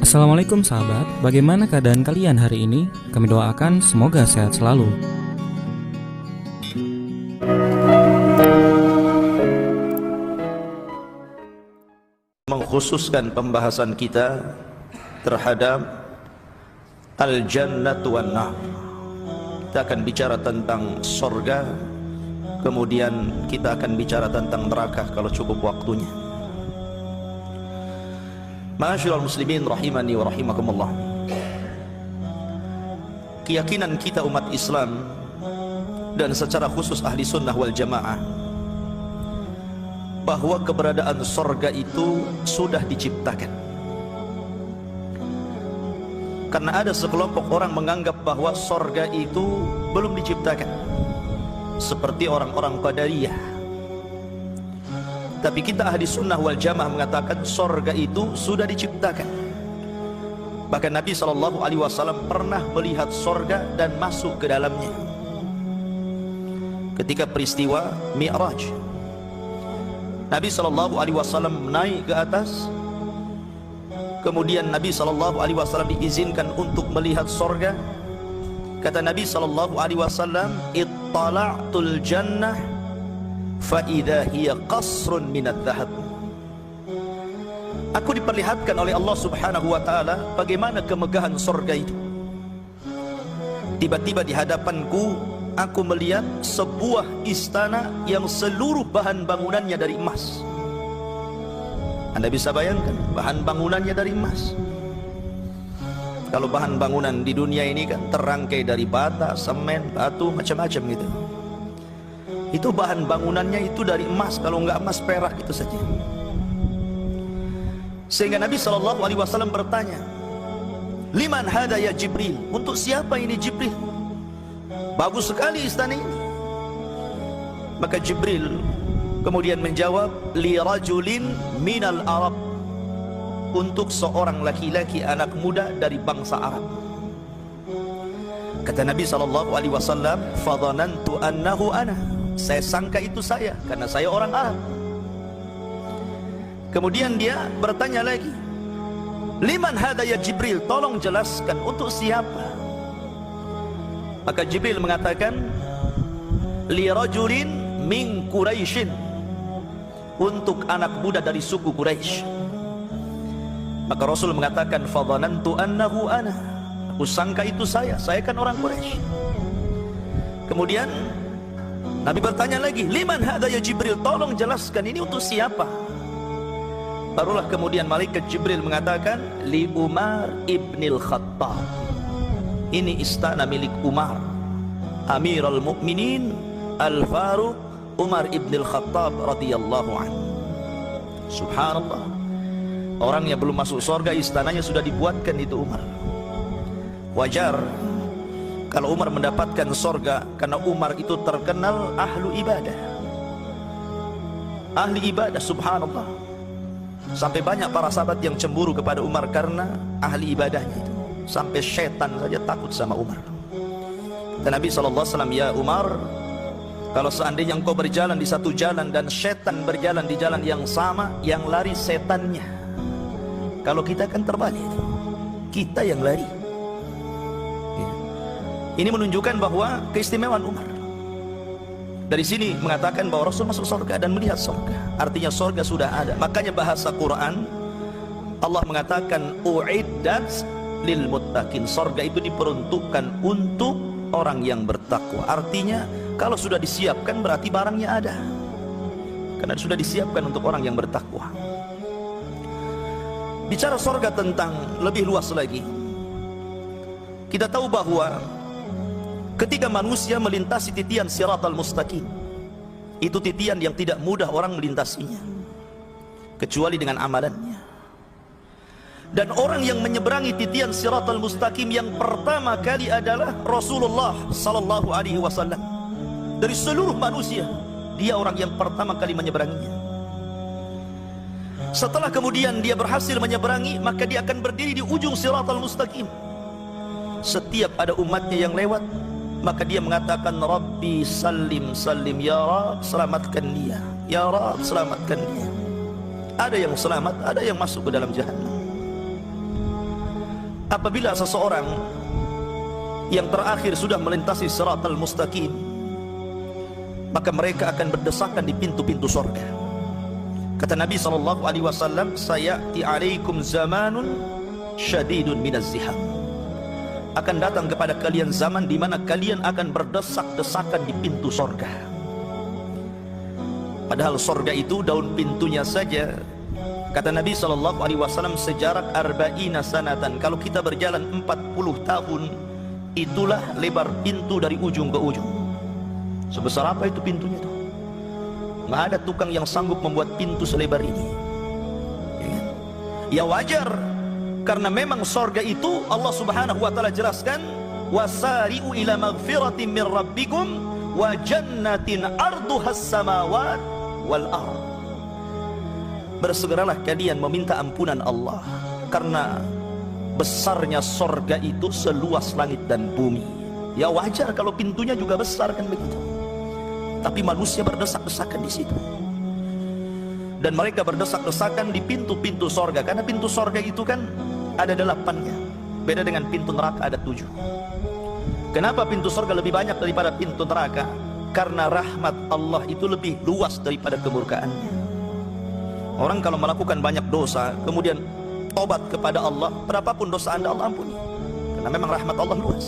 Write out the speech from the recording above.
Assalamualaikum sahabat, bagaimana keadaan kalian hari ini? Kami doakan semoga sehat selalu. Mengkhususkan pembahasan kita terhadap al-jannatu wan nar. Kita akan bicara tentang surga, kemudian kita akan bicara tentang neraka kalau cukup waktunya. Ma'asyiral muslimin rahimani wa rahimakumullah. Keyakinan kita umat Islam dan secara khusus ahli sunnah wal jamaah bahwa keberadaan surga itu sudah diciptakan. Karena ada sekelompok orang menganggap bahwa surga itu belum diciptakan, seperti orang-orang Qadariyah. Tapi kita ahli sunnah wal jamaah mengatakan surga itu sudah diciptakan. Bahkan Nabi SAW pernah melihat surga dan masuk ke dalamnya ketika peristiwa Mi'raj. Nabi SAW naik ke atas, kemudian Nabi SAW diizinkan untuk melihat surga. Kata Nabi SAW, ittala'tul jannah fa idza hiya qasrun minadh dhahab. Aku diperlihatkan oleh Allah Subhanahu wa taala bagaimana kemegahan surga itu. Tiba-tiba di hadapanku aku melihat sebuah istana yang seluruh bahan bangunannya dari emas. Anda bisa bayangkan, bahan bangunannya dari emas. Kalau bahan bangunan di dunia ini kan terangkai dari bata, semen, batu, macam-macam gitu. Itu bahan bangunannya itu dari emas, kalau enggak emas perak itu saja. Sehingga Nabi SAW bertanya, liman hada ya Jibril? Untuk siapa ini Jibril? Bagus sekali istana ini. Maka Jibril kemudian menjawab, li rajulin minal Arab, untuk seorang laki-laki anak muda dari bangsa Arab. Kata Nabi SAW, fadhanantu annahu ana, saya sangka itu saya karena saya orang Arab. Kemudian dia bertanya lagi, liman hada ya Jibril? Tolong jelaskan untuk siapa? Maka Jibril mengatakan, li rajulin min Quraisyin, untuk anak muda dari suku Quraisy. Maka Rasul mengatakan, fadhanantu annahu ana, aku sangka itu saya kan orang Quraisy. Kemudian Nabi bertanya lagi, liman hadza ya Jibril? Tolong jelaskan ini untuk siapa? Barulah kemudian malaikat Jibril mengatakan, li Umar ibnil Khattab, ini istana milik Umar, Amirul Mukminin Al-Faruq Umar ibnil Khattab radhiyallahu anhu. Subhanallah, orang yang belum masuk surga istananya sudah dibuatkan itu Umar. Wajar kalau Umar mendapatkan surga, karena Umar itu terkenal ahlu ibadah, ahli ibadah. Subhanallah, sampai banyak para sahabat yang cemburu kepada Umar karena ahli ibadahnya itu. Sampai setan saja takut sama Umar. Dan Nabi SAW, ya Umar, kalau seandainya engkau berjalan di satu jalan dan setan berjalan di jalan yang sama, yang lari setannya. Kalau kita kan terbalik, kita yang lari. Ini menunjukkan bahwa keistimewaan Umar. Dari sini mengatakan bahwa Rasul masuk surga dan melihat surga, artinya surga sudah ada. Makanya bahasa Quran Allah mengatakan uiddat lil muttaqin, surga itu diperuntukkan untuk orang yang bertakwa. Artinya kalau sudah disiapkan berarti barangnya ada, karena sudah disiapkan untuk orang yang bertakwa. Bicara surga tentang lebih luas lagi, kita tahu bahwa ketika manusia melintasi titian siratal mustaqim, itu titian yang tidak mudah orang melintasinya kecuali dengan amalannya. Dan orang yang menyeberangi titian siratal mustaqim yang pertama kali adalah Rasulullah sallallahu alaihi wasallam. Dari seluruh manusia, dia orang yang pertama kali menyeberanginya. Setelah kemudian dia berhasil menyeberangi, maka dia akan berdiri di ujung siratal mustaqim. Setiap ada umatnya yang lewat, maka dia mengatakan, Rabbi salim salim, ya Rab selamatkan dia, ya Rab selamatkan dia. Ada yang selamat, ada yang masuk ke dalam jahannam. Apabila seseorang yang terakhir sudah melintasi siratal mustaqim, maka mereka akan berdesakan di pintu-pintu surga. Kata Nabi SAW, sayati alaikum zamanun syadidun minaz ziham. Akan datang kepada kalian zaman di mana kalian akan berdesak-desakan di pintu surga. Padahal surga itu daun pintunya saja, kata Nabi SAW, sejarak arba'ina sanatan. Kalau kita berjalan 40 tahun, itulah lebar pintu dari ujung ke ujung. Sebesar apa itu pintunya itu? Nggak ada tukang yang sanggup membuat pintu selebar ini. Ya wajar, karena memang surga itu Allah Subhanahu wa taala jelaskan, wasari'u ila maghfiratin min rabbikum wa jannatin arduhas samawat wal ard. Bersegeralah kalian meminta ampunan Allah, karena besarnya surga itu seluas langit dan bumi. Ya wajar kalau pintunya juga besar kan begitu. Tapi manusia berdesak-desakan di situ. Dan mereka berdesak-desakan di pintu-pintu surga, karena pintu surga itu kan ada 8-nya. Beda dengan pintu neraka ada 7. Kenapa pintu surga lebih banyak daripada pintu neraka? Karena rahmat Allah itu lebih luas daripada kemurkaannya. Orang kalau melakukan banyak dosa, kemudian tobat kepada Allah, berapapun dosa Anda Allah ampuni. Karena memang rahmat Allah luas.